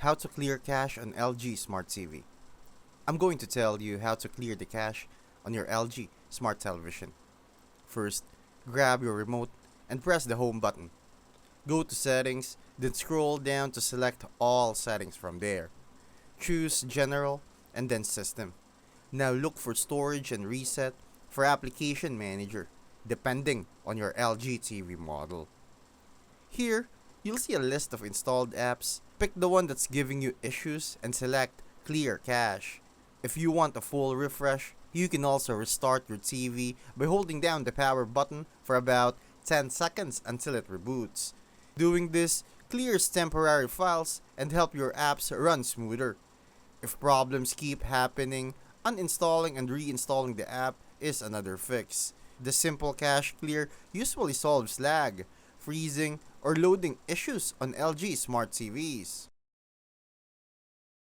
How to clear cache on LG Smart TV. I'm going to tell you how to clear the cache on your LG Smart Television. First, grab your remote and press the home button. Go to settings, then scroll down to select all settings from there. Choose general and then system. Now look for storage and reset for application manager, depending on your LG TV model. Here, you'll see a list of installed apps. Pick the one that's giving you issues and select Clear Cache. If you want a full refresh, you can also restart your TV by holding down the power button for about 10 seconds until it reboots. Doing this clears temporary files and help your apps run smoother. If problems keep happening, uninstalling and reinstalling the app is another fix. The simple cache clear usually solves lag, freezing, or loading issues on LG Smart TVs.